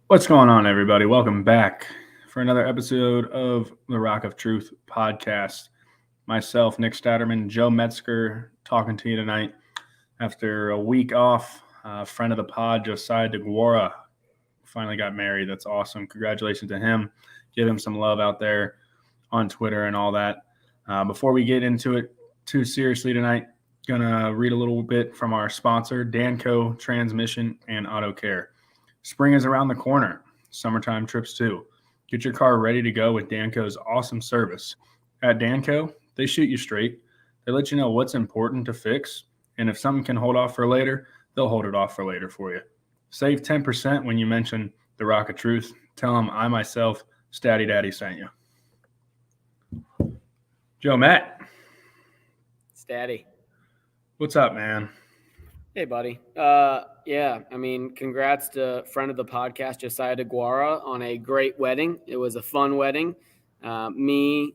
What's going on, everybody? Welcome back for another episode of the Rock of Truth podcast. Myself, Nick Statterman, Joe Metzger, talking to you tonight after a week off. Friend of the pod, Josiah DeGuara, finally got married. That's awesome. Congratulations to him. Give him some love out there on Twitter and all that. Before we get into it too seriously tonight, gonna read a little bit from our sponsor, Danco Transmission and Auto Care. Spring is around the corner. Summertime trips too. Get your car ready to go with Danco's awesome service. At Danco, they shoot you straight. They let you know what's important to fix, and if something can hold off for later, they'll hold it off for later for you. Save 10% when you mention the Rock of Truth. Tell them I myself, Statty Daddy, sent you. Joe Matt. Statty. What's up, man? Hey, buddy. Congrats to friend of the podcast, Josiah DeGuara, on a great wedding. It was a fun wedding. Me,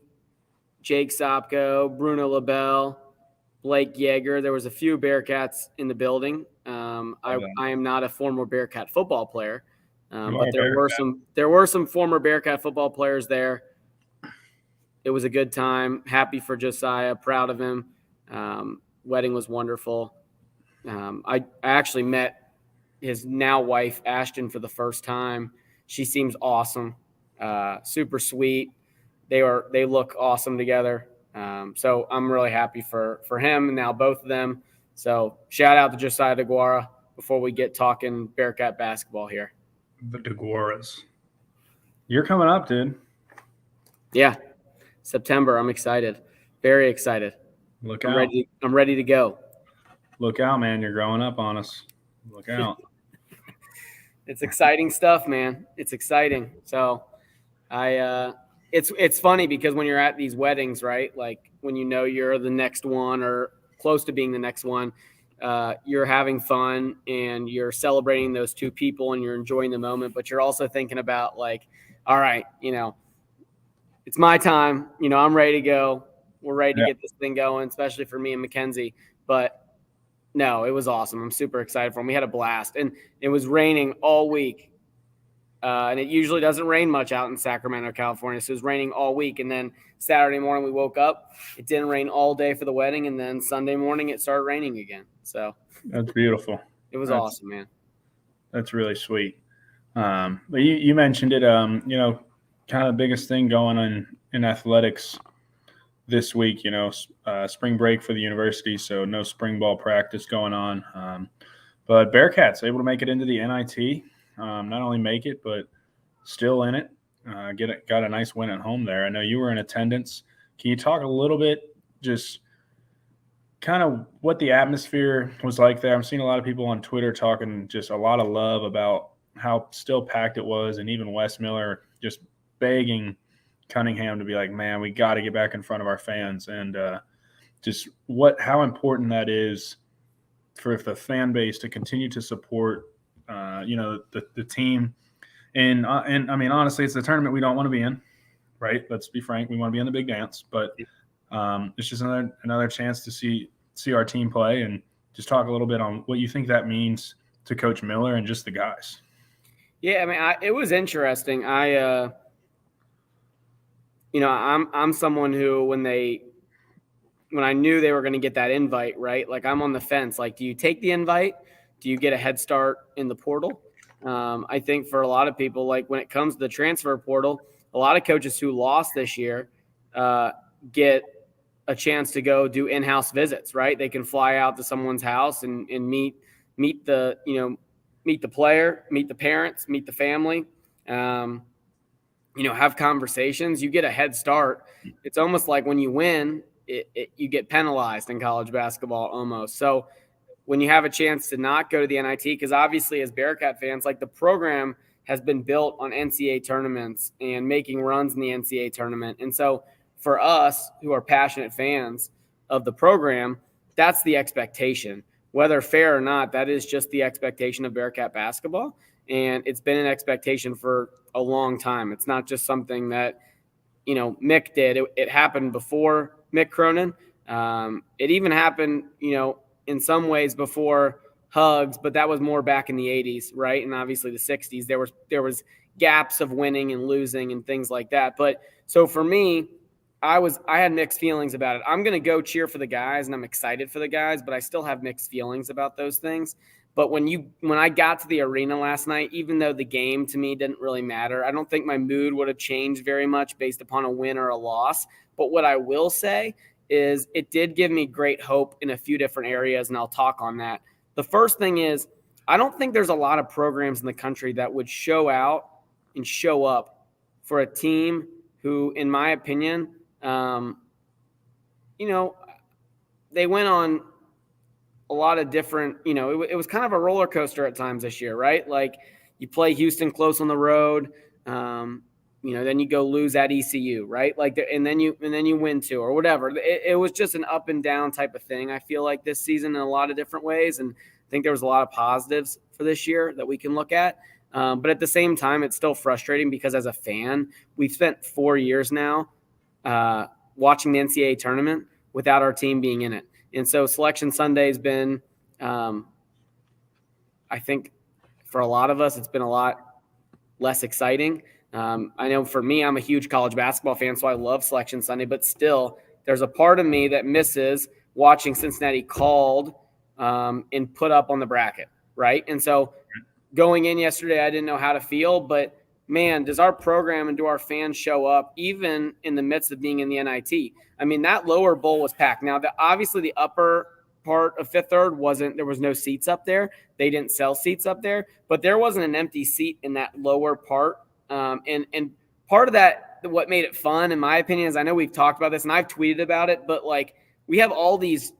Jake Sopko, Bruno LaBelle, Blake Yeager. There was a few Bearcats in the building. I am not a former Bearcat football player, but there were some former Bearcat football players there. It was a good time. Happy for Josiah. Proud of him. Wedding was wonderful. I actually met his now wife, Ashton, for the first time. She seems awesome, super sweet. They look awesome together. So I'm really happy for him and now both of them. So shout out to Josiah DeGuara before we get talking Bearcat basketball here. The DeGuaras. You're coming up, dude. Yeah, September. I'm excited. Very excited. Look out. I'm ready to go. Look out, man. You're growing up on us. Look out. It's exciting stuff, man. It's exciting. So it's funny because when you're at these weddings, right? Like when you know you're the next one or close to being the next one, you're having fun and you're celebrating those two people and you're enjoying the moment, but you're also thinking about like, all right, it's my time. I'm ready to go. We're ready to get this thing going, especially for me and Mackenzie. But no, it was awesome. I'm super excited for him. We had a blast. And it was raining all week. And it usually doesn't rain much out in Sacramento, California. So it was raining all week. And then Saturday morning we woke up. It didn't rain all day for the wedding. And then Sunday morning it started raining again. So that's beautiful. It was awesome, man. That's really sweet. But you mentioned it, kind of the biggest thing going on in athletics this week, spring break for the university, so no spring ball practice going on. But Bearcats able to make it into the NIT. Not only make it, but still in it. Got a nice win at home there. I know you were in attendance. Can you talk a little bit, just kind of what the atmosphere was like there? I'm seeing a lot of people on Twitter talking just a lot of love about how still packed it was, and even Wes Miller just begging Cunningham to be like, man, we got to get back in front of our fans, and just how important that is for the fan base to continue to support, the team. And I mean, honestly, it's the tournament we don't want to be in, right? Let's be frank. We want to be in the big dance, but it's just another chance to see our team play, and just talk a little bit on what you think that means to Coach Miller and just the guys. Yeah, I mean, it was interesting. I'm someone who when I knew they were going to get that invite, right? Like I'm on the fence. Like, do you take the invite? Do you get a head start in the portal? I think for a lot of people, like when it comes to the transfer portal, a lot of coaches who lost this year get a chance to go do in-house visits, right? They can fly out to someone's house and meet the player, meet the parents, meet the family. Have conversations. You get a head start. It's almost like when you win, you get penalized in college basketball almost. So when you have a chance to not go to the NIT, because obviously as Bearcat fans, like the program has been built on NCAA tournaments and making runs in the NCAA tournament. And so for us who are passionate fans of the program, that's the expectation. Whether fair or not, that is just the expectation of Bearcat basketball. And it's been an expectation for a long time. It's not just something that, Mick did. It happened before Mick Cronin. It even happened, in some ways before hugs, but that was more back in the 80s, right? And obviously the 60s, there was gaps of winning and losing and things like that. But so for me, I had mixed feelings about it. I'm going to go cheer for the guys and I'm excited for the guys, but I still have mixed feelings about those things. But when I got to the arena last night, even though the game to me didn't really matter, I don't think my mood would have changed very much based upon a win or a loss. But what I will say is it did give me great hope in a few different areas, and I'll talk on that. The first thing is I don't think there's a lot of programs in the country that would show out and show up for a team who, in my opinion, they went on a lot of different, it was kind of a roller coaster at times this year, right? Like you play Houston close on the road, then you go lose at ECU, right? Like, and then you win two or whatever. It was just an up and down type of thing. I feel like this season in a lot of different ways, and I think there was a lot of positives for this year that we can look at. But at the same time, it's still frustrating because as a fan, we've spent 4 years now watching the NCAA tournament without our team being in it. And so Selection Sunday has been, I think for a lot of us, it's been a lot less exciting. I know for me, I'm a huge college basketball fan, so I love Selection Sunday, but still there's a part of me that misses watching Cincinnati called and put up on the bracket, right? And so going in yesterday, I didn't know how to feel, but man, does our program and do our fans show up even in the midst of being in the NIT? I mean, that lower bowl was packed. Now, obviously the upper part of Fifth Third there was no seats up there. They didn't sell seats up there, but there wasn't an empty seat in that lower part. And part of that, what made it fun, in my opinion, is I know we've talked about this and I've tweeted about it, but like we have all these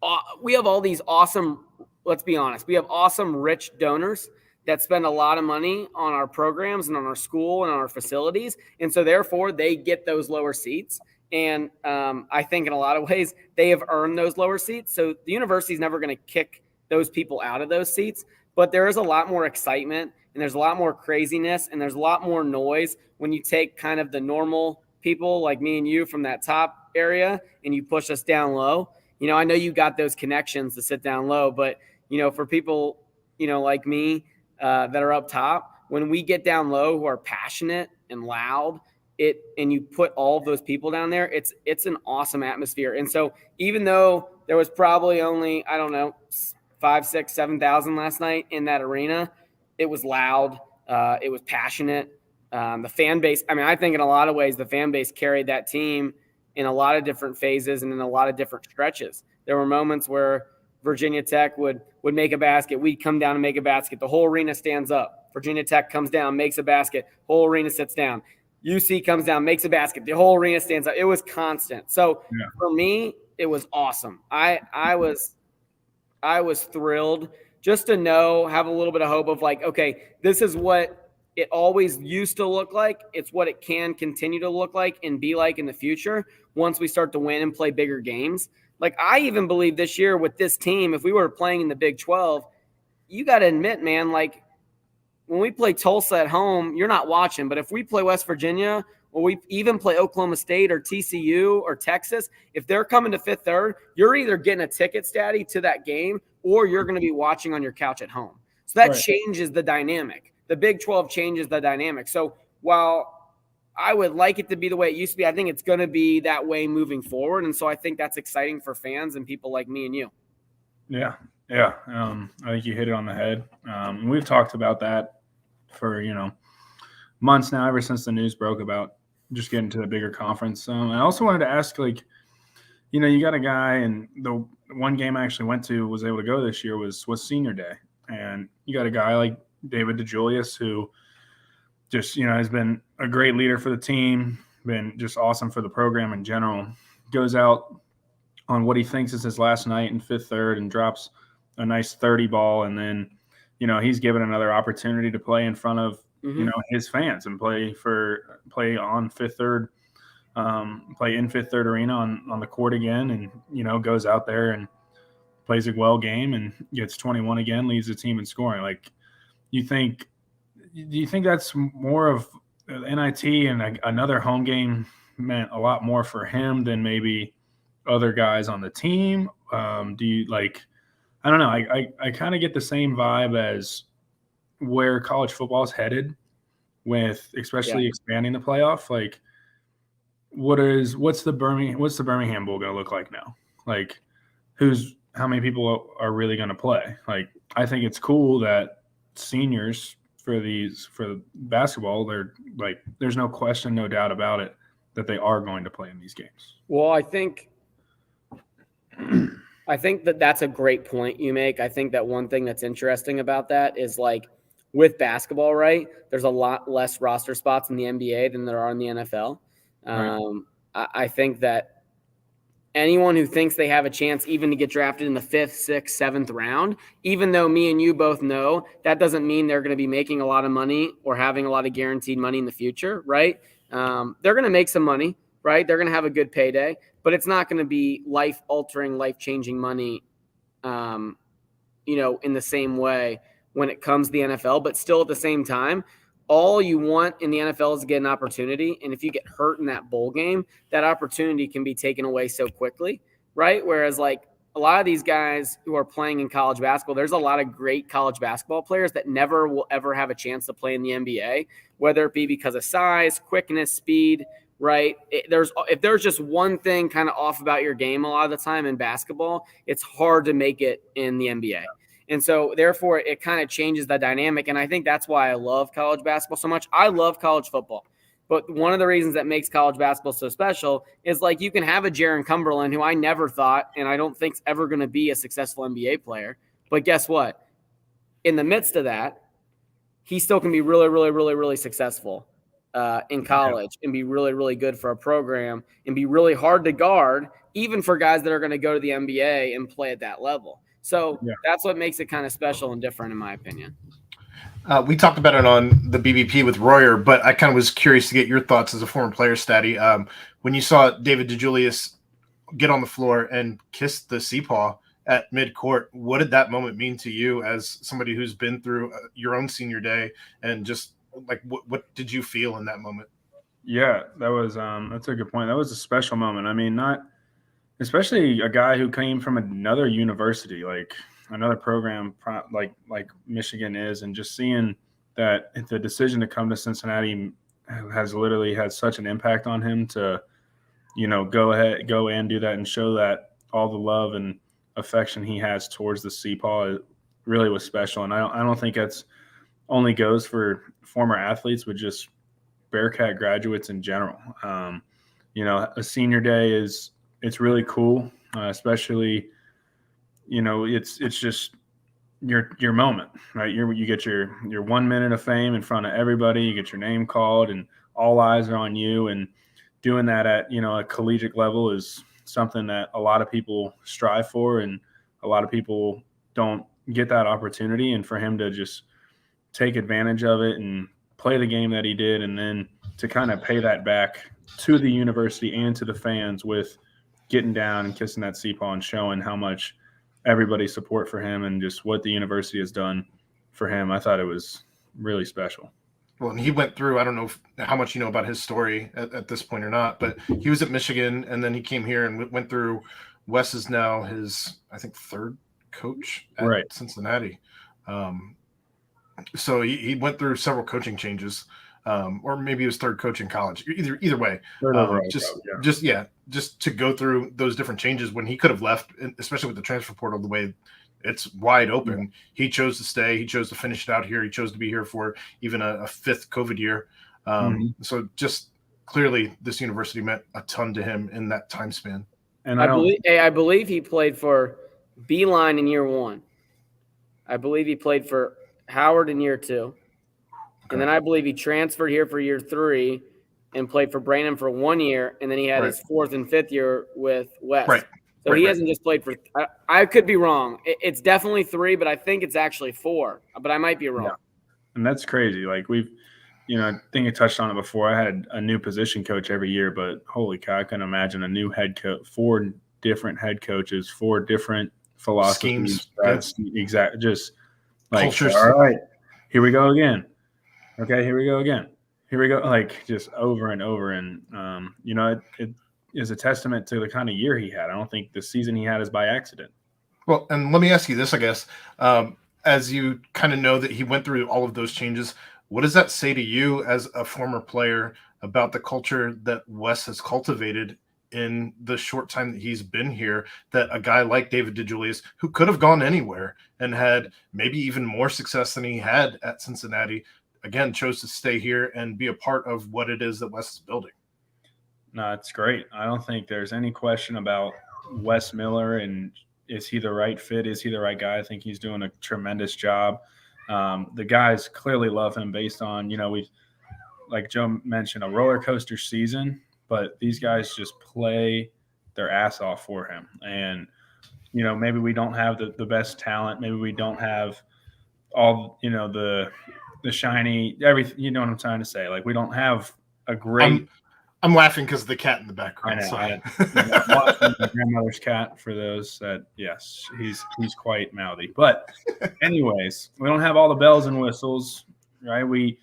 awesome, let's be honest, we have awesome rich donors that spend a lot of money on our programs and on our school and on our facilities. And so therefore they get those lower seats. And I think in a lot of ways they have earned those lower seats. So the university is never going to kick those people out of those seats, but there is a lot more excitement and there's a lot more craziness and there's a lot more noise when you take kind of the normal people like me and you from that top area and you push us down low. I know you got those connections to sit down low, but for people, like me, that are up top, when we get down low who are passionate and loud, and you put all of those people down there, it's an awesome atmosphere. And so even though there was probably only, 5, 6, 7,000 last night in that arena, it was loud. It was passionate. The fan base, I think in a lot of ways, the fan base carried that team in a lot of different phases and in a lot of different stretches. There were moments where Virginia Tech would make a basket. We'd come down and make a basket. The whole arena stands up. Virginia Tech comes down, makes a basket. Whole arena sits down. UC comes down, makes a basket. The whole arena stands up. It was constant. So For me, it was awesome. I was thrilled just to have a little bit of hope of like, okay, this is what it always used to look like. It's what it can continue to look like and be like in the future once we start to win and play bigger games. Like I even believe this year with this team, if we were playing in the Big 12, you got to admit, man, like when we play Tulsa at home, you're not watching. But if we play West Virginia or we even play Oklahoma State or TCU or Texas, if they're coming to Fifth Third, you're either getting a ticket, Statty, to that game or you're going to be watching on your couch at home. So that changes the dynamic. The Big 12 changes the dynamic. So while I would like it to be the way it used to be, I think it's going to be that way moving forward. And so I think that's exciting for fans and people like me and you. Yeah. I think you hit it on the head. We've talked about that for, months now, ever since the news broke about just getting to the bigger conference. I also wanted to ask, like, you got a guy, and the one game I actually went to, was able to go this year, was senior day. And you got a guy like David DeJulius who just, has been a great leader for the team, been just awesome for the program in general, goes out on what he thinks is his last night in Fifth Third and drops a nice 30 ball. And then, he's given another opportunity to play in front of, his fans and play on Fifth Third, play in Fifth Third Arena on the court again. And, goes out there and plays a well game and gets 21 again, leads the team in scoring. Like, do you think that's more of NIT and another home game meant a lot more for him than maybe other guys on the team? Do you I don't know. I kind of get the same vibe as where college football is headed, with especially expanding the playoff. Like, what's the Birmingham Bowl going to look like now? Like, how many people are really going to play? Like, I think it's cool that seniors for basketball, they're like, there's no question, no doubt about it, that they are going to play in these games. Well, I think that's a great point you make. I think that one thing that's interesting about that is, like, with basketball, right? There's a lot less roster spots in the NBA than there are in the NFL. Right. I think that anyone who thinks they have a chance even to get drafted in the 5th, 6th, 7th round, even though me and you both know that doesn't mean they're going to be making a lot of money or having a lot of guaranteed money in the future, right? They're going to make some money, right? They're going to have a good payday, but it's not going to be life-altering, life-changing money, in the same way when it comes to the NFL. But still, at the same time, all you want in the NFL is to get an opportunity. And if you get hurt in that bowl game, that opportunity can be taken away so quickly, right? Whereas, like, a lot of these guys who are playing in college basketball, there's a lot of great college basketball players that never will ever have a chance to play in the NBA, whether it be because of size, quickness, speed, right? If there's just one thing kind of off about your game a lot of the time in basketball, it's hard to make it in the NBA. And so, therefore, it kind of changes the dynamic. And I think that's why I love college basketball so much. I love college football. But one of the reasons that makes college basketball so special is, like, you can have a Jaron Cumberland, who I never thought, and I don't think's ever going to be a successful NBA player. But guess what? In the midst of that, he still can be really, really, really, really successful in college and be really, really good for a program and be really hard to guard, even for guys that are going to go to the NBA and play at that level. So that's what makes it kind of special and different, in my opinion. We talked about it on the BBP with Royer, but I kind of was curious to get your thoughts as a former player, Statty. When you saw David DeJulius get on the floor and kiss the Seapaw at midcourt, what did that moment mean to you as somebody who's been through your own senior day, and just like what did you feel in that moment? Yeah, that's a good point. That was a special moment. I mean, especially a guy who came from another university, like another program, like Michigan is, and just seeing that the decision to come to Cincinnati has literally had such an impact on him to, go and do that and show that all the love and affection he has towards the Seapaw really was special. And I don't think that's only goes for former athletes, but just Bearcat graduates in general. A senior day it's really cool, especially, it's just your moment, right? You get your 1 minute of fame in front of everybody. You get your name called, and all eyes are on you. And doing that at a collegiate level is something that a lot of people strive for, and a lot of people don't get that opportunity. And for him to just take advantage of it and play the game that he did, and then to kind of pay that back to the university and to the fans with getting down and kissing that Seapaw and showing how much everybody's support for him and just what the university has done for him, I thought it was really special. Well, and he went through, I don't know how much you know about his story at this point or not, but he was at Michigan, and then he came here and went through. Wes is now his, I think, third coach at Cincinnati. So he went through several coaching changes, or maybe his third coach in college. Either way, just to go through those different changes when he could have left, especially with the transfer portal the way it's wide open. Yeah. He chose to stay. He chose to finish it out here. He chose to be here for even a fifth COVID year. So just clearly, this university meant a ton to him in that time span. And I believe he played for Beeline in year one. I believe he played for Howard in year two. Okay. And then I believe he transferred here for year three and played for Branham for 1 year. And then he had his fourth and fifth year with West. Right. So he hasn't just played for – I could be wrong. It's definitely 3, but I think it's actually 4. But I might be wrong. Yeah. And that's crazy. Like I think I touched on it before. I had a new position coach every year, but holy cow, I couldn't imagine a new head coach, 4 different head coaches, 4 different philosophies. Schemes. Exactly. Just like, cultures. All right, here we go again. Okay, here we go again. Here we go. Like just over and over. And, it is a testament to the kind of year he had. I don't think the season he had is by accident. Well, and let me ask you this, I guess. As you kind of know that he went through all of those changes, what does that say to you as a former player about the culture that Wes has cultivated in the short time that he's been here? That a guy like David DeJulius, who could have gone anywhere and had maybe even more success than he had at Cincinnati, again, chose to stay here and be a part of what it is that Wes is building. No, it's great. I don't think there's any question about Wes Miller and is he the right fit? Is he the right guy? I think he's doing a tremendous job. The guys clearly love him based on, we like Joe mentioned, a roller coaster season, but these guys just play their ass off for him. And, maybe we don't have the best talent. Maybe we don't have all, the shiny, everything, you know what I'm trying to say? Like we don't have a great. I'm laughing because of the cat in the background. I know. My grandmother's cat. For those that, yes, he's quite mouthy. But, anyways, we don't have all the bells and whistles, right?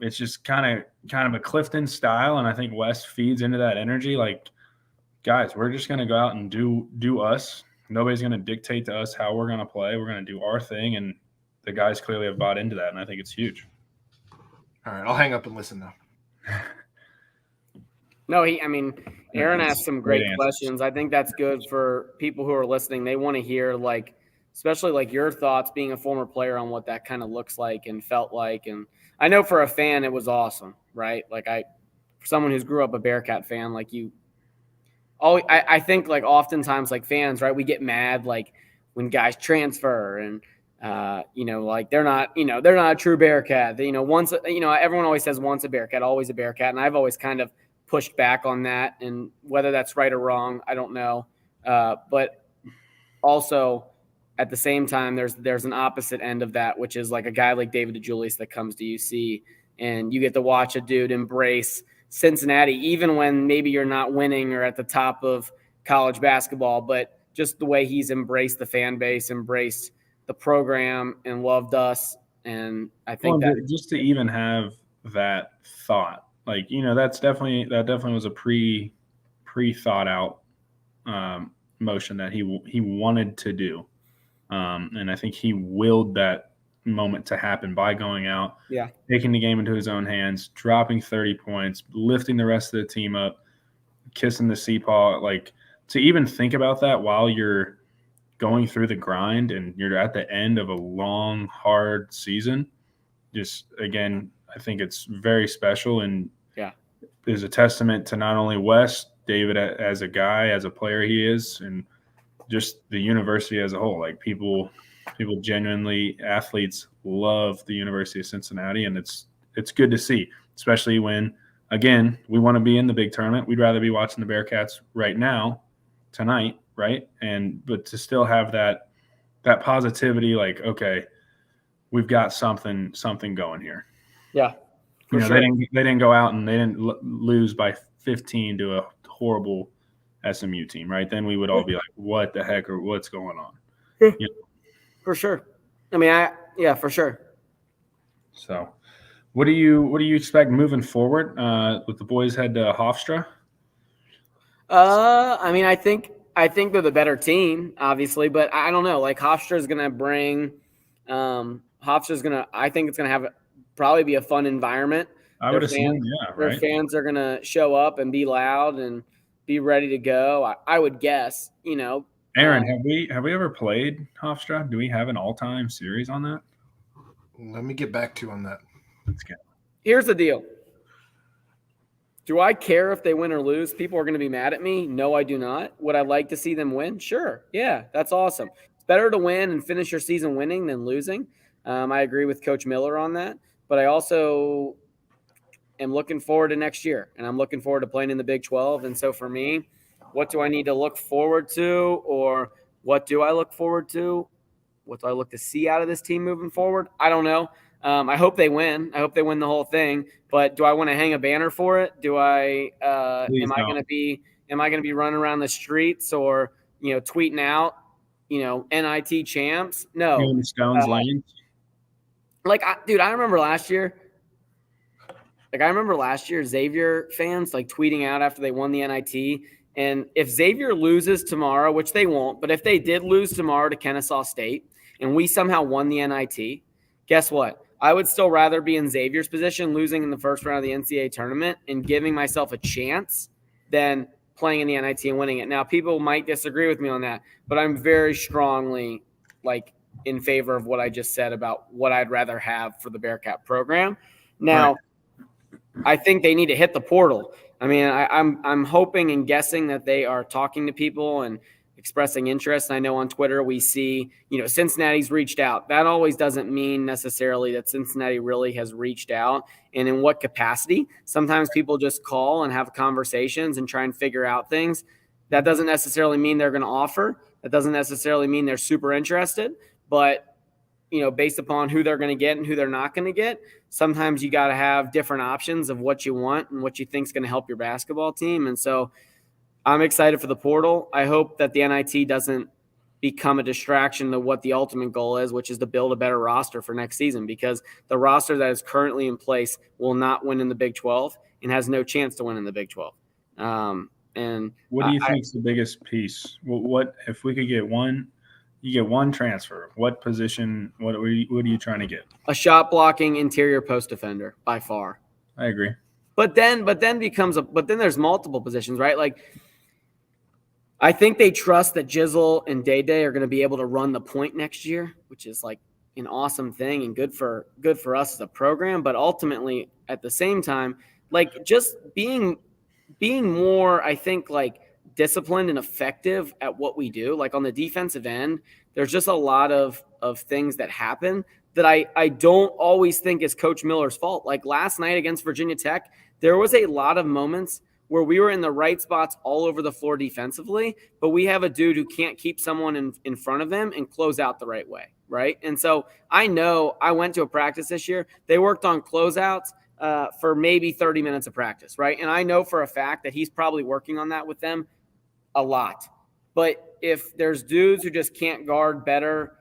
It's just kind of a Clifton style, and I think Wes feeds into that energy. Like, guys, we're just gonna go out and do us. Nobody's gonna dictate to us how we're gonna play. We're gonna do our thing, and the guys clearly have bought into that, and I think it's huge. All right, I'll hang up and listen now. No, Aaron asked some great questions. I think that's good for people who are listening. They want to hear, especially your thoughts being a former player on what that kind of looks like and felt like. And I know for a fan, it was awesome, right? For someone who's grew up a Bearcat fan, I think oftentimes fans, right, we get mad when guys transfer and they're not a true Bearcat. Everyone always says once a Bearcat, always a Bearcat, and I've always kind of pushed back on that, and whether that's right or wrong, I don't know. But also at the same time, there's an opposite end of that, which is like a guy like David DeJulius that comes to UC, and you get to watch a dude embrace Cincinnati, even when maybe you're not winning or at the top of college basketball, but just the way he's embraced the fan base, embraced the program, and loved us. And I think that just to even have that thought, that definitely was a pre thought out motion that he wanted to do, and I think he willed that moment to happen by going out, taking the game into his own hands, dropping 30 points, lifting the rest of the team up, kissing the Seapaw. To even think about that while you're going through the grind and you're at the end of a long, hard season, just again, I think it's very special and is a testament to not only Wes, David as a guy, as a player he is, and just the university as a whole. People genuinely, athletes love the University of Cincinnati, and it's good to see, especially when, again, we want to be in the big tournament. We'd rather be watching the Bearcats right now, tonight, right? But to still have that positivity, okay, we've got something going here. Yeah. Sure. They didn't go out and they didn't lose by 15 to a horrible SMU team, right? Then we would all be like, what the heck, or what's going on? For sure. For sure. So what do you expect moving forward with the boys head to Hofstra? I think they're the better team, obviously, but I don't know. Hofstra is going to bring I think it's going to have probably be a fun environment. I would assume, Their fans are going to show up and be loud and be ready to go. I would guess, Aaron, have we ever played Hofstra? Do we have an all-time series on that? Let me get back to you on that. Let's go. Here's the deal. Do I care if they win or lose? People are going to be mad at me. No, I do not. Would I like to see them win? Sure. Yeah, that's awesome. It's better to win and finish your season winning than losing. I agree with Coach Miller on that. But I also am looking forward to next year, and I'm looking forward to playing in the Big 12. And so for me, what do I need to look forward to, or what do I look forward to? What do I look to see out of this team moving forward? I don't know. I hope they win. I hope they win the whole thing. But do I want to hang a banner for it? Do I? Am I going to be running around the streets or tweeting out NIT champs? No. Stones lanes. I remember last year. Xavier fans tweeting out after they won the NIT, And if Xavier loses tomorrow, which they won't, but if they did lose tomorrow to Kennesaw State and we somehow won the NIT, guess what? I would still rather be in Xavier's position, losing in the first round of the NCAA tournament and giving myself a chance than playing in the NIT and winning it. Now, people might disagree with me on that, but I'm very strongly in favor of what I just said about what I'd rather have for the Bearcat program. Now, right. I think they need to hit the portal. I mean, I'm hoping and guessing that they are talking to people and expressing interest. I know on Twitter we see, Cincinnati's reached out. That always doesn't mean necessarily that Cincinnati really has reached out, and in what capacity. Sometimes people just call and have conversations and try and figure out things. That doesn't necessarily mean they're going to offer. That doesn't necessarily mean they're super interested, but based upon who they're going to get and who they're not going to get, sometimes you got to have different options of what you want and what you think is going to help your basketball team. And so I'm excited for the portal. I hope that the NIT doesn't become a distraction to what the ultimate goal is, which is to build a better roster for next season, because the roster that is currently in place will not win in the Big 12 and has no chance to win in the Big 12. And what do you think is the biggest piece? What if we could get one? You get one transfer. What position? What are you trying to get? A shot blocking interior post defender by far. I agree. But then there's multiple positions, right? Like, I think they trust that Jizzle and Day are going to be able to run the point next year, which is like an awesome thing and good for us as a program. But ultimately, at the same time, like, just being more, I think, like, disciplined and effective at what we do. Like, on the defensive end, there's just a lot of things that happen that I don't always think is Coach Miller's fault. Like last night against Virginia Tech, there was a lot of moments where we were in the right spots all over the floor defensively, but we have a dude who can't keep someone in front of him and close out the right way, right? And so I know I went to a practice this year. They worked on closeouts for maybe 30 minutes of practice, right? And I know for a fact that he's probably working on that with them a lot. But if there's dudes who just can't guard better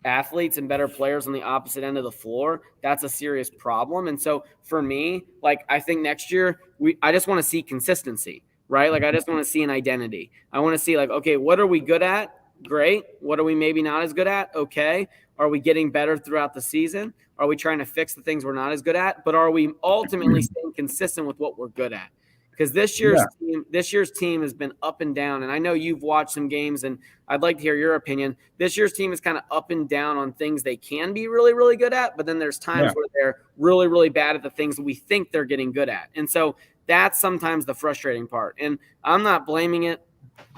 athletes and better players on the opposite end of the floor, that's a serious problem. And so for me, like, I think next year I just want to see consistency, right? Like, I just want to see an identity. I want to see, like, okay, what are we good at? Great. What are we maybe not as good at? Okay. Are we getting better throughout the season? Are we trying to fix the things we're not as good at? But are we ultimately staying consistent with what we're good at? Because this year's team has been up and down, and I know you've watched some games, and I'd like to hear your opinion. This year's team is kind of up and down on things they can be really, really good at, but then there's times where they're really, really bad at the things that we think they're getting good at. And so that's sometimes the frustrating part. And I'm not blaming it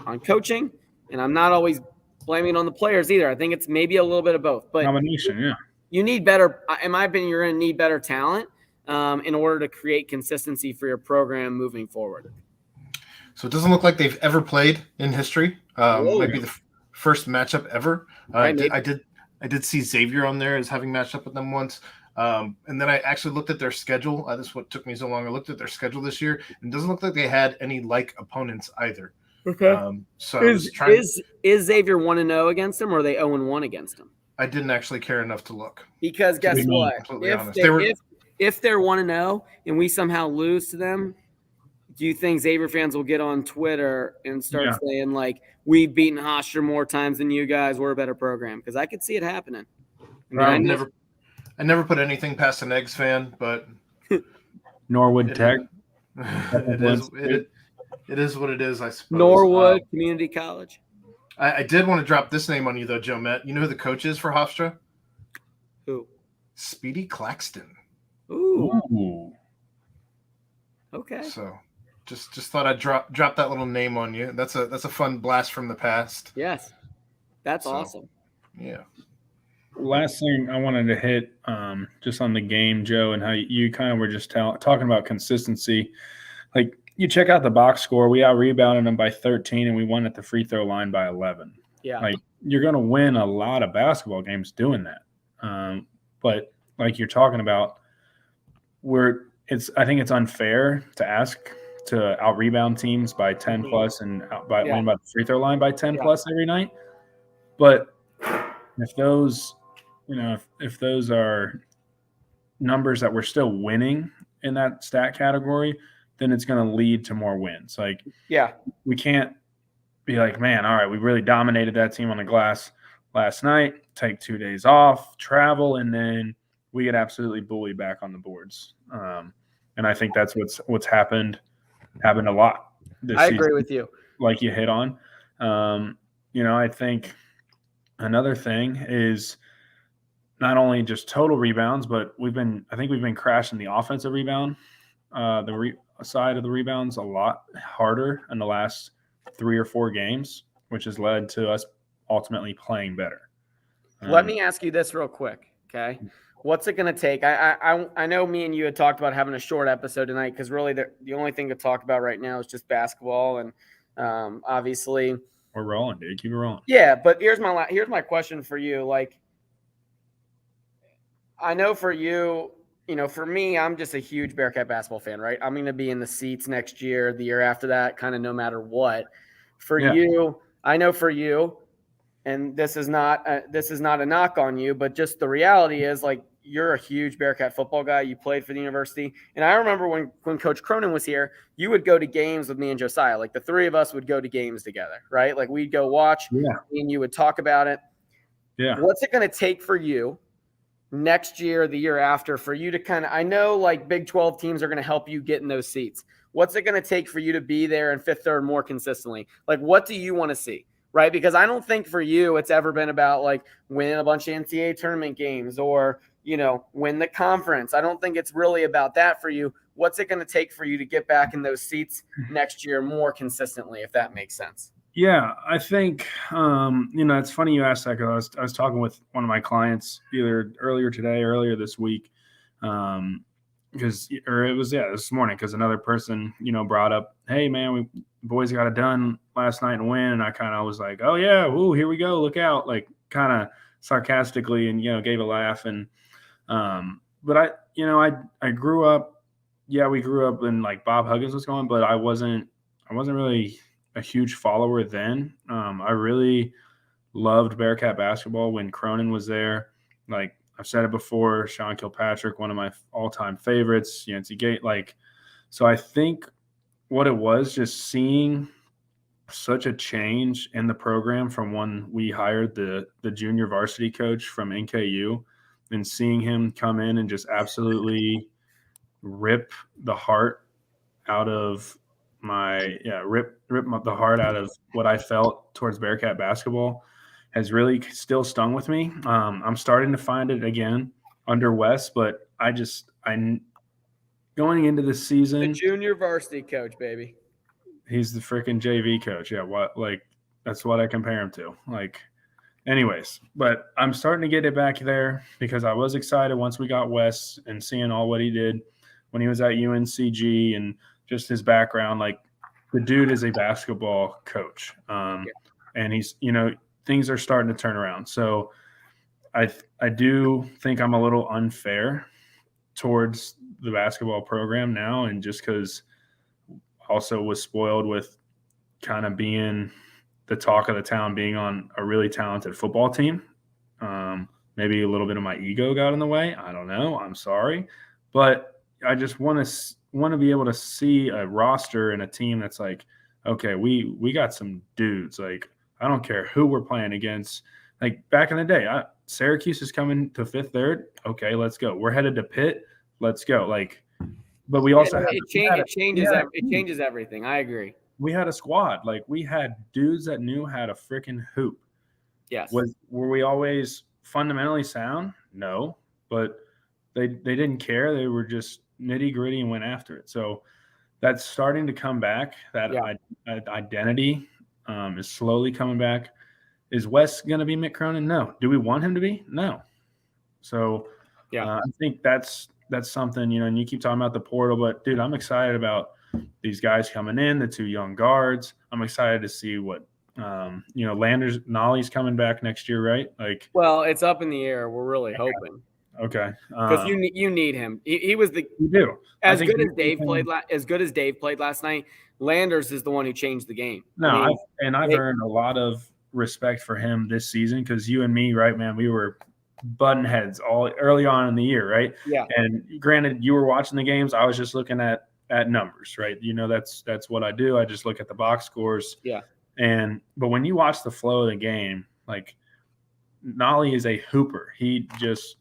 on coaching, and I'm not always blaming it on the players either. I think it's maybe a little bit of both. But combination, you need better – in my opinion, you're going to need better talent in order to create consistency for your program moving forward. So it doesn't look like they've ever played in history. Might be the first matchup ever. I did see Xavier on there as having matched up with them once. And then I actually looked at their schedule. This is what took me so long. I looked at their schedule this year, and it doesn't look like they had any like opponents either. Okay. So is Xavier 1-0 against them, or are they 0-1 against them? I didn't actually care enough to look. Because guess what? If they're 1-0 and we somehow lose to them, do you think Xavier fans will get on Twitter and start saying, like, we've beaten Hofstra more times than you guys, we're a better program? Because I could see it happening. I never put anything past an Eggs fan, but Norwood Tech. It is what it is, I suppose. Norwood Community College. I did want to drop this name on you, though, Joe Met. You know who the coach is for Hofstra? Who? Speedy Claxton. Ooh. Okay. So, just thought I'd drop that little name on you. That's a fun blast from the past. Yes, that's awesome. Yeah. Last thing I wanted to hit, just on the game, Joe, and how you kind of were just talking about consistency. Like, you check out the box score. We out-rebounded them by 13, and we won at the free throw line by 11. Yeah. Like, you're going to win a lot of basketball games doing that. But like you're talking about, I think it's unfair to ask to out-rebound teams by 10 plus and win by the free throw line by 10 plus every night. But if those, if those are numbers that we're still winning in that stat category, then it's going to lead to more wins. Like, Yeah. we can't be like, man, all right, we really dominated that team on the glass last night, take 2 days off, travel, and then we get absolutely bullied back on the boards. And I think that's what's happened a lot this I season, agree with you. like you hit on. I think another thing is not only just total rebounds, but I think we've been crashing the offensive rebound, side of the rebounds a lot harder in the last 3 or 4 games, which has led to us ultimately playing better. Let me ask you this real quick, okay? What's it going to take? I know me and you had talked about having a short episode tonight because really the only thing to talk about right now is just basketball, and obviously we're rolling, dude. Keep it rolling. Yeah, but here's my question for you. Like, I know for you, for me, I'm just a huge Bearcat basketball fan, right? I'm going to be in the seats next year, the year after that, kind of no matter what. For you, I know for you, and this is not a knock on you, but just the reality is, like, you're a huge Bearcat football guy. You played for the university. And I remember when Coach Cronin was here, you would go to games with me and Josiah. Like, the three of us would go to games together, right? Like, we'd go watch, and you would talk about it. Yeah. What's it going to take for you next year, the year after, for you to kind of, I know like Big 12 teams are going to help you get in those seats. What's it going to take for you to be there in fifth, third more consistently? Like, what do you want to see? Right? Because I don't think for you it's ever been about like win a bunch of NCAA tournament games or, win the conference. I don't think it's really about that for you. What's it going to take for you to get back in those seats next year more consistently, if that makes sense? Yeah, I think, it's funny you asked that because I was talking with one of my clients either earlier today or earlier this week, this morning, because another person, brought up, hey, man, boys got it done last night and win. And I kind of was like, oh, yeah, ooh, here we go. Look out, like kind of sarcastically and, gave a laugh. And but I grew up, we grew up in like Bob Huggins was going, but I wasn't really a huge follower then. I really loved Bearcat basketball when Cronin was there. Like I've said it before, Sean Kilpatrick, one of my all-time favorites, Yancey Gate. So I think what it was just seeing such a change in the program from when we hired the junior varsity coach from NKU and seeing him come in and just absolutely rip the heart out of rip the heart out of what I felt towards Bearcat basketball has really still stung with me. I'm starting to find it again under Wes, but I going into this season, the junior varsity coach, baby. He's the freaking JV coach. Yeah, that's what I compare him to. Anyways, but I'm starting to get it back there because I was excited once we got Wes and seeing all what he did when he was at UNCG and just his background. Like, the dude is a basketball coach. And he's, things are starting to turn around. So I do think I'm a little unfair towards the basketball program now. And just because also was spoiled with kind of being the talk of the town, being on a really talented football team. Maybe a little bit of my ego got in the way. I don't know. I'm sorry. But I just want to be able to see a roster and a team that's like, okay, we got some dudes. Like, I don't care who we're playing against. Like, back in the day, Syracuse is coming to fifth, third. Okay, let's go. We're headed to Pitt. Let's go. But we also it changes everything. I agree. We had a squad. Like, we had dudes that knew how to freaking hoop. Yes. Were we always fundamentally sound? No, but they didn't care. They were just nitty gritty and went after it. So that's starting to come back. That identity is slowly coming back. Is Wes going to be Mick Cronin? No. Do we want him to be? No. So I think that's something, and you keep talking about the portal, but dude, I'm excited about these guys coming in, the two young guards. I'm excited to see what, Landers, Nolly's coming back next year, right? Well, it's up in the air. We're really hoping. Okay. Because you need him. He was you do. As good as Dave played last night. Landers is the one who changed the game. No, I've earned a lot of respect for him this season because you and me, right, man, we were button heads all early on in the year, right? Yeah. And granted, you were watching the games. I was just looking at at numbers, right? That's what I do. I just look at the box scores. Yeah. But when you watch the flow of the game, like Nolly is a hooper. He just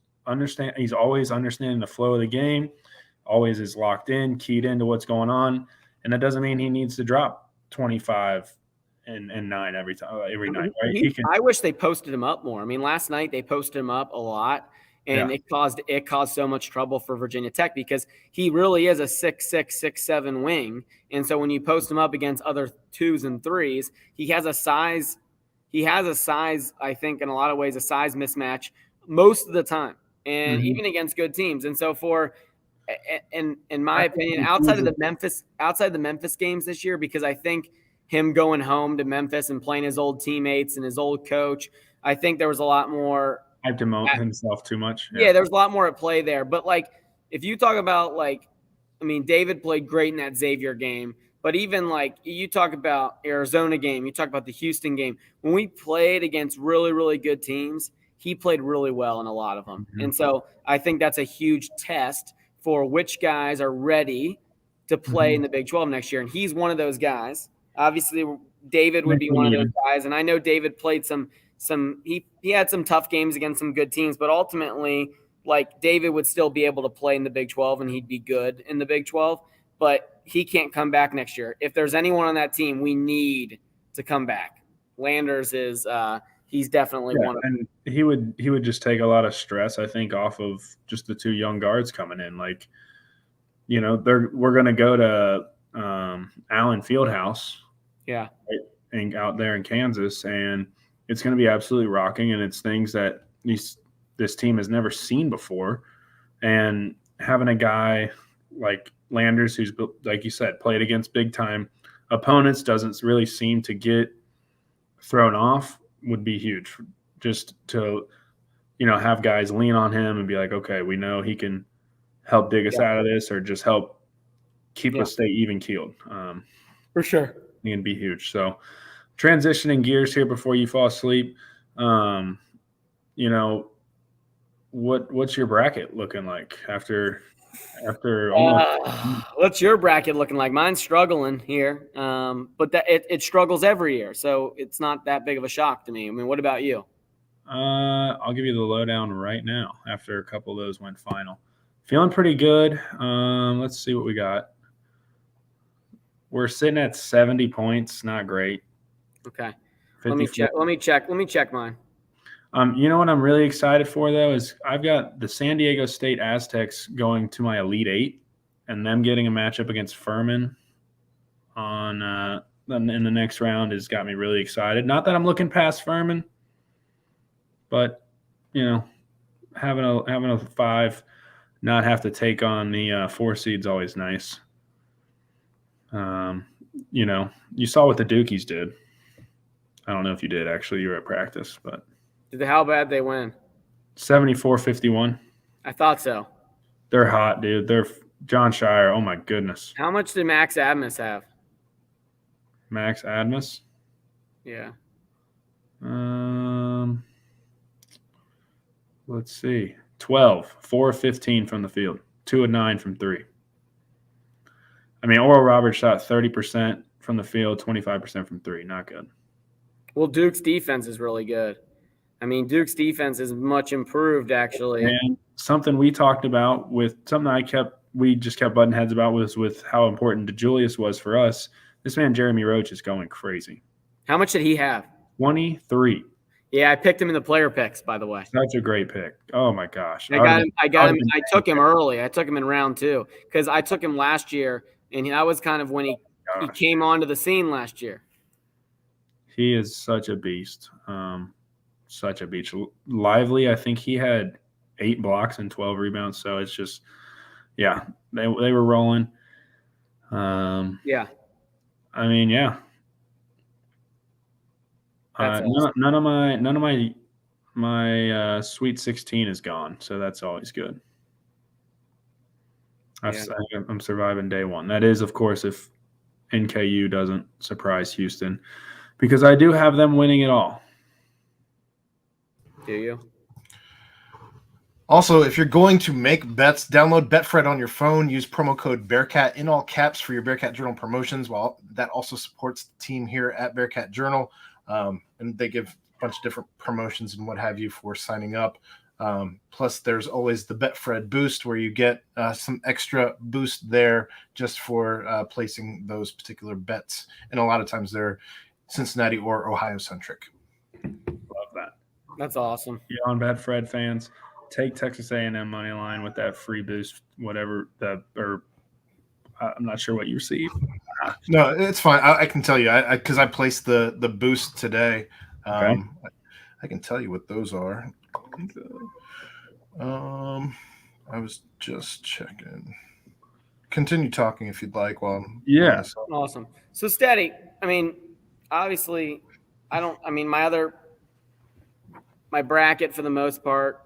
he's always understanding the flow of the game, always is locked in, keyed into what's going on. And that doesn't mean he needs to drop 25 and 9 every night, right? I wish they posted him up more. I mean, last night they posted him up a lot, and it caused so much trouble for Virginia Tech because he really is a 6'6", 6'7" wing. And so when you post him up against other 2s and 3s, he has a size, I think, in a lot of ways, a size mismatch most of the time, and even against good teams. And so in my opinion, outside of the Memphis games this year, because I think him going home to Memphis and playing his old teammates and his old coach, I think there was a lot more. Hyped himself too much. Yeah, there was a lot more at play there. But like, if you talk about David played great in that Xavier game. But even like you talk about Arizona game, you talk about the Houston game. When we played against really, really good teams, he played really well in a lot of them. And so I think that's a huge test for which guys are ready to play in the Big 12 next year. And he's one of those guys. Obviously, David would be one of those guys. And I know David played he had some tough games against some good teams, but ultimately, like, David would still be able to play in the Big 12 and he'd be good in the Big 12, but he can't come back next year. If there's anyone on that team, we need to come back. Landers is he's definitely one of them. And he would just take a lot of stress, I think, off of just the 2 young guards coming in. Like, we're going to go to Allen Fieldhouse. Yeah. Right, and out there in Kansas, and it's going to be absolutely rocking, and it's things that this team has never seen before. And having a guy like Landers, who's, like you said, played against big-time opponents, doesn't really seem to get thrown off, would be huge. Just to, have guys lean on him and be like, okay, we know he can help dig us out of this, or just help keep us stay even-keeled. For sure. And be huge. So transitioning gears here before you fall asleep, what's your bracket looking like after almost what's your bracket looking like? Mine's struggling here, but it struggles every year, so it's not that big of a shock to me. I mean, what about you? I'll give you the lowdown right now after a couple of those went final. Feeling pretty good. Let's see what we got. We're sitting at 70 points. Not great. Okay. Let me check mine. You know what I'm really excited for, though, is I've got the San Diego State Aztecs going to my Elite Eight, and them getting a matchup against Furman in the next round has got me really excited. Not that I'm looking past Furman, but having a 5, not have to take on the 4 seed's always nice. You saw what the Dukies did. I don't know if you did, actually. You were at practice, but how bad they win? 74-51. I thought so. They're hot, dude. They're John Shire. Oh my goodness. How much did Max Admus have? Max Admus? Yeah. Let's see. 12, 4 of 15 from the field, 2 of 9 from 3. I mean, Oral Roberts shot 30% from the field, 25% from 3. Not good. Well, Duke's defense is really good. I mean, Duke's defense is much improved, actually. And something we talked about we just kept butting heads about was with how important DeJulius was for us. This man, Jeremy Roach, is going crazy. How much did he have? 23. Yeah, I picked him in the player picks, by the way. Such a great pick. Oh my gosh. I got him. I took him early. I took him in round 2 because I took him last year, and that was kind of when he came onto the scene last year. He is such a beast. Such a beast. Lively, I think he had 8 blocks and 12 rebounds. So it's just, they were rolling. Yeah. I mean, yeah. Awesome. None of my Sweet 16 is gone, so that's always good. I'm surviving day 1. That is, of course, if NKU doesn't surprise Houston, because I do have them winning it all. Do you? Also, if you're going to make bets, download Betfred on your phone. Use promo code Bearcat in all caps for your Bearcat Journal promotions. Well, that also supports the team here at Bearcat Journal, and they give a bunch of different promotions and what have you for signing up. Plus, there's always the Betfred boost where you get some extra boost there just for placing those particular bets. And a lot of times they're Cincinnati or Ohio centric. Love that. That's awesome. Get on Betfred, fans. Take Texas A&M money line with that free boost, whatever I'm not sure what you received. No, it's fine. I can tell you, because I placed the boost today. Okay. I can tell you what those are. I was just checking. Continue talking if you'd like. Yeah. Awesome. So Steady. I mean, obviously, my bracket for the most part,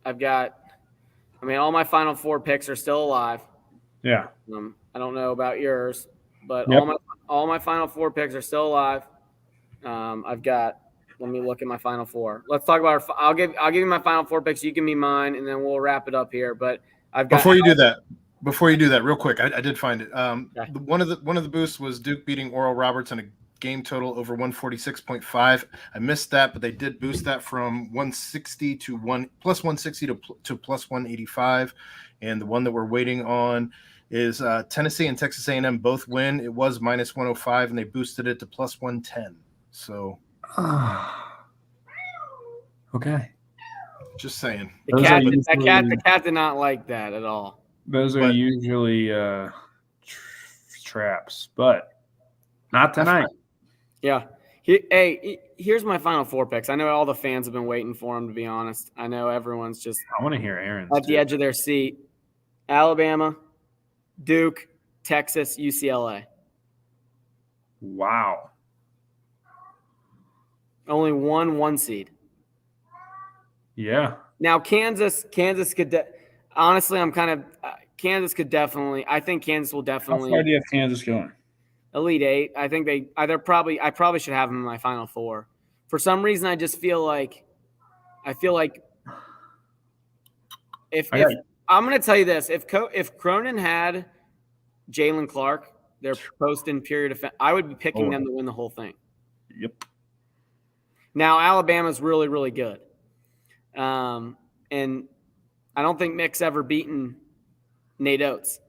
all my Final Four picks are still alive. Yeah. I don't know about yours, but Yep. all my Final Four picks are still alive. Let me look at my Final Four. Let's talk about I'll give you my Final Four picks. You give me mine, and then we'll wrap it up here. But Before you do that, real quick, I did find it. Okay. One of the boosts was Duke beating Oral Roberts in a game total over 146.5. I missed that, but they did boost that from 160 to plus 160 to plus 185. And the one that we're waiting on is Tennessee and Texas A&M both win. It was minus 105, and they boosted it to plus 110. So, okay. Just saying. The cat did not like that at all. Those are usually traps, but not tonight. Yeah. Here's my Final Four picks. I know all the fans have been waiting for them, to be honest. I know everyone's just I want to hear Aaron's at the edge of their seat. Alabama, Duke, Texas, UCLA. Wow. Only one seed. Yeah. Now Kansas could honestly, Kansas could definitely. I think Kansas will definitely. How far do you have Kansas going? Elite Eight. I think I probably should have them in my Final Four. For some reason, I just feel like if I'm going to tell you this, if Cronin had Jalen Clark, their post-in period of, I would be picking them to win the whole thing. Yep. Now Alabama's really, really good, and I don't think Mick's ever beaten Nate Oates.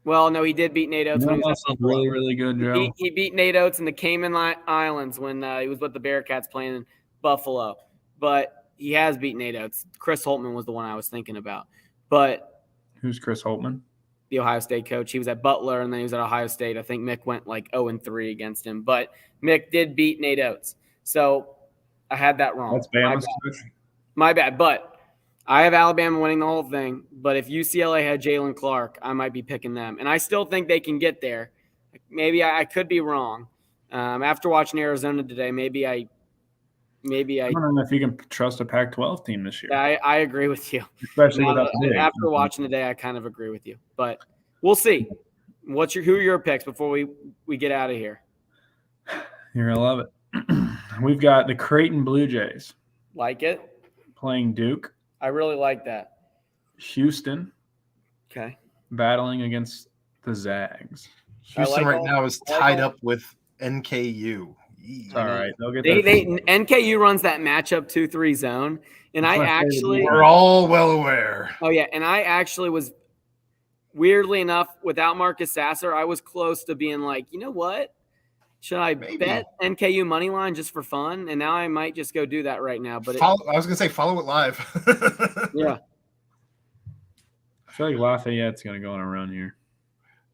Well, no, he did beat Nate Oates when he was really, really good, Joe. He beat Nate Oates in the Cayman Islands when he was with the Bearcats playing in Buffalo. But he has beat Nate Oates. Chris Holtman was the one I was thinking about. But who's Chris Holtman? The Ohio State coach. He was at Butler, and then he was at Ohio State. I think Mick went like 0-3 against him. But Mick did beat Nate Oates. So I had that wrong. That's Bama's coach. My bad. But I have Alabama winning the whole thing, but if UCLA had Jalen Clark, I might be picking them. And I still think they can get there. Maybe I could be wrong. After watching Arizona today, maybe I don't know if you can trust a Pac-12 team this year. I agree with you. Especially without Nick. After watching today, I kind of agree with you. But we'll see. Who are your picks before we get out of here? You're going to love it. We've got the Creighton Blue Jays. Like it? Playing Duke. I really like that. Houston. Okay. Battling against the Zags. Houston now is tied up with NKU. It's all right. They'll get NKU runs that matchup 2-3 zone. And we're all well aware. Oh, yeah. And I actually was, weirdly enough, without Marcus Sasser, I was close to being like, you know what? Should I bet NKU money line just for fun? And now I might just go do that right now. But I was gonna say follow it live. Yeah. I feel like Lafayette's gonna go on a run here.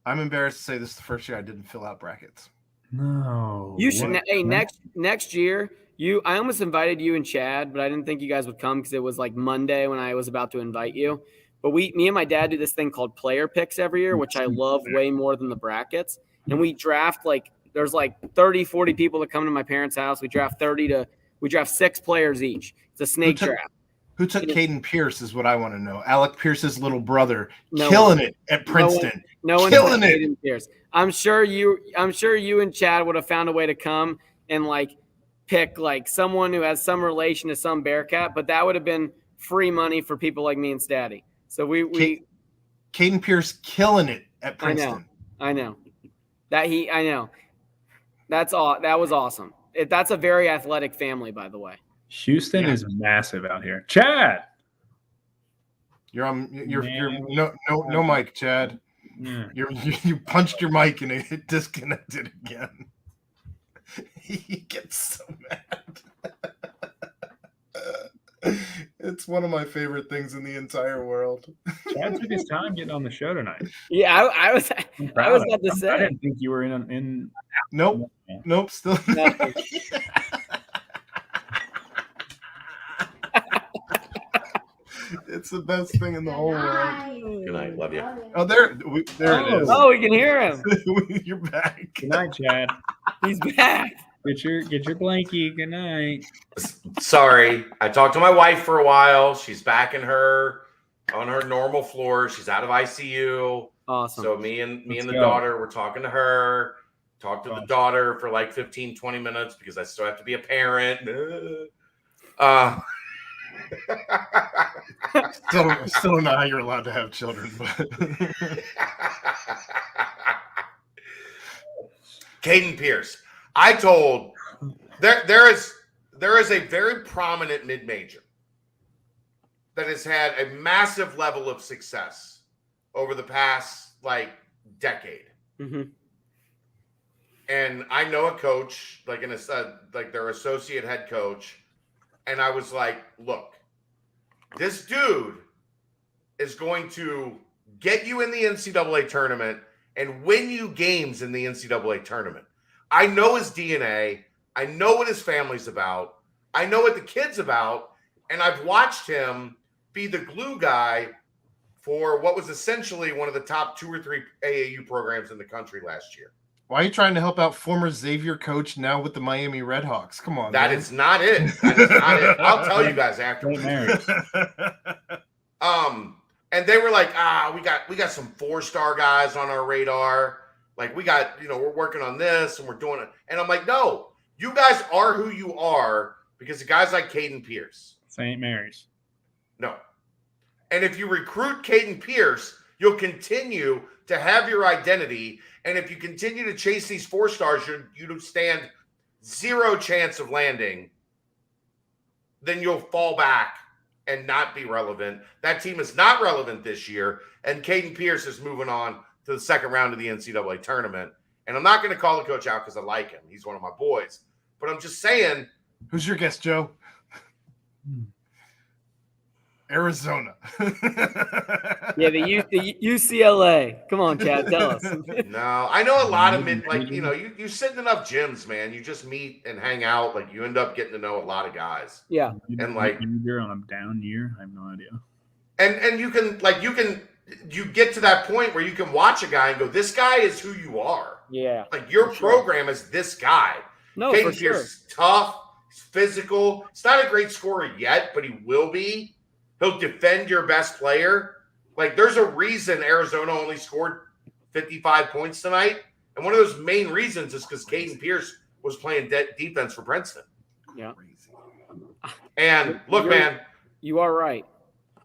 I'm embarrassed to say this is the first year I didn't fill out brackets. No. You should. Hey, next year, I almost invited you and Chad, but I didn't think you guys would come because it was like Monday when I was about to invite you. But me and my dad do this thing called player picks every year, which I love way more than the brackets. And we draft there's 30, 40 people that come to my parents' house. We draft 6 players each. It's a snake draft. Who took Caden Pierce is what I want to know. Alec Pierce's little brother, killing it at Princeton. No one killing took it. Caden Pierce. I'm sure you and Chad would have found a way to come and pick someone who has some relation to some Bearcat, but that would have been free money for people like me and Statty. So we Caden Pierce killing it at Princeton. I know. I know. That's all. That was awesome. That's a very athletic family, by the way. Houston is massive out here. Chad, you're no mic, Chad. Yeah. You punched your mic and it disconnected again. He gets so mad. It's one of my favorite things in the entire world. Chad took his time getting on the show tonight. Yeah, I was about to say. I didn't think you were in. Nope. Still. It's the best thing in the whole world. Good night. Love you. Oh, there it is. Oh, we can hear him. You're back. Good night, Chad. He's back. Get your blankie. Good night. Sorry, I talked to my wife for a while. She's back on her normal floor. She's out of ICU. Awesome. So me and the daughter, we're talking to her. Talked to the daughter for like 15, 20 minutes because I still have to be a parent. Still don't know how you're allowed to have children, but Caden Pierce. I told there is a very prominent mid-major that has had a massive level of success over the past decade. Mm-hmm. And I know a coach, like their associate head coach, and I was like, look, this dude is going to get you in the NCAA tournament and win you games in the NCAA tournament. I know his DNA. I know what his family's about. I know what the kid's about. And I've watched him be the glue guy for what was essentially one of the top 2 or 3 AAU programs in the country last year. Why are you trying to help out former Xavier coach now with the Miami Redhawks? Come on, That is not it. That is not it. I'll tell you guys afterwards. And they were like, we got some 4-star guys on our radar. Like we got, we're working on this and we're doing it. And I'm like, no, you guys are who you are because of guys like Caden Pierce. St. Mary's. No. And if you recruit Caden Pierce, you'll continue to have your identity. And if you continue to chase these 4-stars, you stand 0 chance of landing. Then you'll fall back and not be relevant. That team is not relevant this year. And Caden Pierce is moving on to the second round of the NCAA tournament. And I'm not going to call the coach out because I like him. He's one of my boys. But I'm just saying. Who's your guest, Joe? Arizona. Yeah, the UCLA. Come on, Chad, tell us. No, I know a lot of you sit in enough gyms, man. You just meet and hang out. Like you end up getting to know a lot of guys. Yeah. And like you're on a down year. I have no idea. And you get to that point where you can watch a guy and go, this guy is who you are. Yeah. Like your program is this guy. No, Caden for Pierce sure. is tough, he's physical. He's not a great scorer yet, but he will be. He'll defend your best player. Like, there's a reason Arizona only scored 55 points tonight. And one of those main reasons is because Caden Pierce was playing defense for Princeton. Yeah. And look, man. You are right.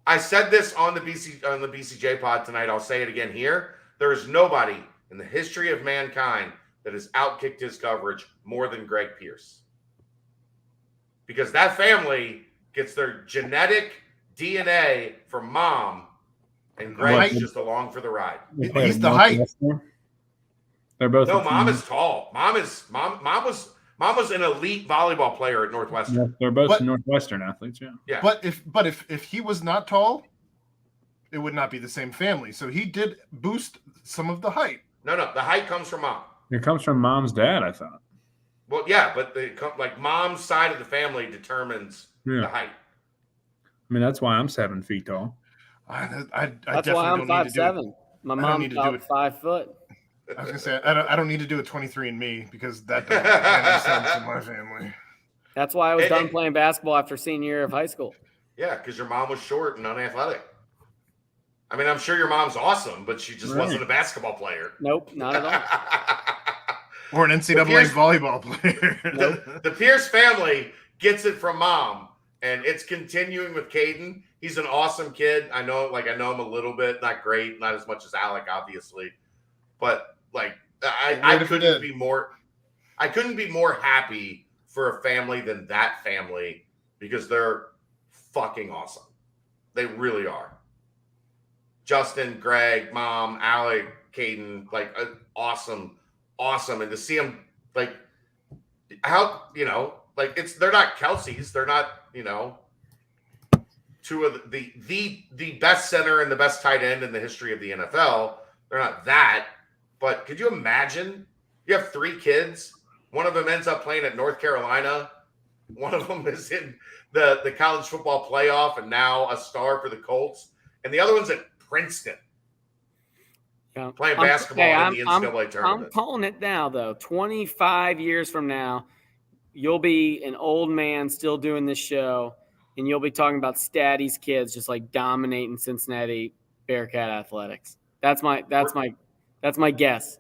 I said this on the BCJ pod tonight. I'll say it again here. There is nobody in the history of mankind that has outkicked his coverage more than Greg Pierce. Because that family gets their genetic DNA from mom, and Greg's just along for the ride. He's the height. They're both. No, mom is tall. Mom was an elite volleyball player at Northwestern. Yeah, they're both Northwestern athletes. Yeah. But if he was not tall, it would not be the same family. So he did boost some of the height. No, the height comes from mom. It comes from mom's dad, I thought. Well, yeah, but mom's side of the family determines the height. I mean, that's why I'm 7 feet tall. I that's why I'm 5'7". My mom's about 5 foot. I was gonna say I don't need to do a 23andMe because that doesn't make any sense in my family. That's why I was done playing basketball after senior year of high school. Yeah, because your mom was short and unathletic. I mean, I'm sure your mom's awesome, but she just wasn't a basketball player. Nope, not at all. Or an NCAA volleyball player. The Pierce family gets it from mom, And it's continuing with Caden. He's an awesome kid. I know him a little bit, not great, not as much as Alec, obviously. But like I couldn't be more happy for a family than that family because they're fucking awesome. They really are. Justin, Greg, Mom, Alec, Caden, like awesome. And to see them like how, like they're not Kelsey's, they're not, two of the best center and the best tight end in the history of the NFL. They're not that, but could you imagine? You have 3 kids. One of them ends up playing at North Carolina. One of them is in the college football playoff and now a star for the Colts. And the other one's at Princeton. Yeah. Playing basketball in the NCAA tournament. I'm calling it now, though. 25 years from now, you'll be an old man still doing this show, and you'll be talking about Statty's kids just like dominating Cincinnati Bearcat athletics. That's my guess.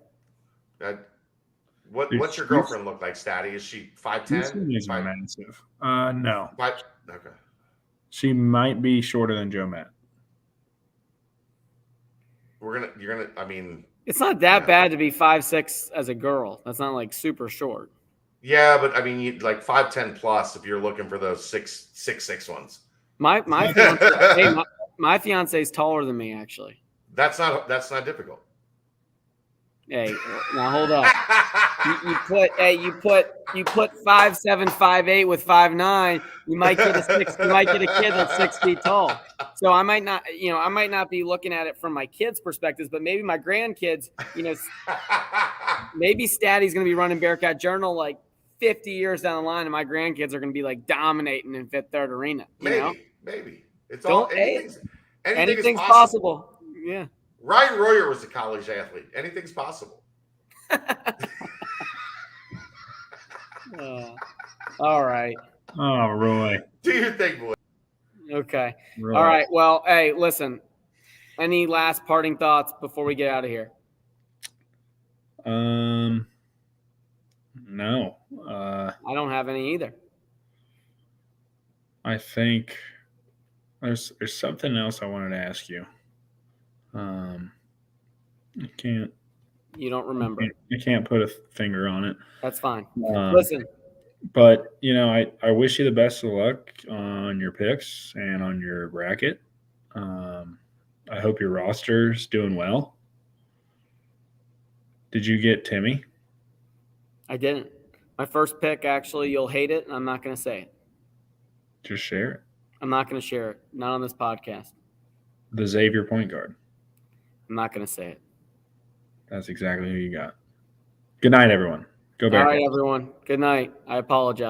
What's your girlfriend look like, Statty? Is she 5'10"? She's massive. No. Okay. She might be shorter than Joe Matt. It's not that bad to be 5'6" as a girl. That's not like super short. Yeah, but I mean, you like 5'10" plus if you're looking for those 6'6" ones. My fiance is taller than me, actually. That's not difficult. Hey, now hold up. You put 5'7", 5'8" with 5'9", you might get a kid that's 6 feet tall. So I might not be looking at it from my kids' perspectives, but maybe my grandkids, maybe Statty's going to be running Bearcat Journal like 50 years down the line, and my grandkids are going to be like dominating in Fifth Third Arena. Maybe it's all anything's possible. Yeah. Ryan Royer was a college athlete. Anything's possible. All right. Oh, Roy. Do your thing, boy. Okay. Roy. All right. Well, hey, listen. Any last parting thoughts before we get out of here? No. I don't have any either. I think there's something else I wanted to ask you. I can't. You don't remember. I can't put a finger on it. That's fine. Listen. But, I wish you the best of luck on your picks and on your bracket. I hope your roster's doing well. Did you get Timmy? I didn't. My first pick, actually, you'll hate it, and I'm not going to say it. Just share it. I'm not going to share it. Not on this podcast. The Xavier point guard. I'm not going to say it. That's exactly who you got. Good night, everyone. Go back. All right, everyone. Good night. I apologize.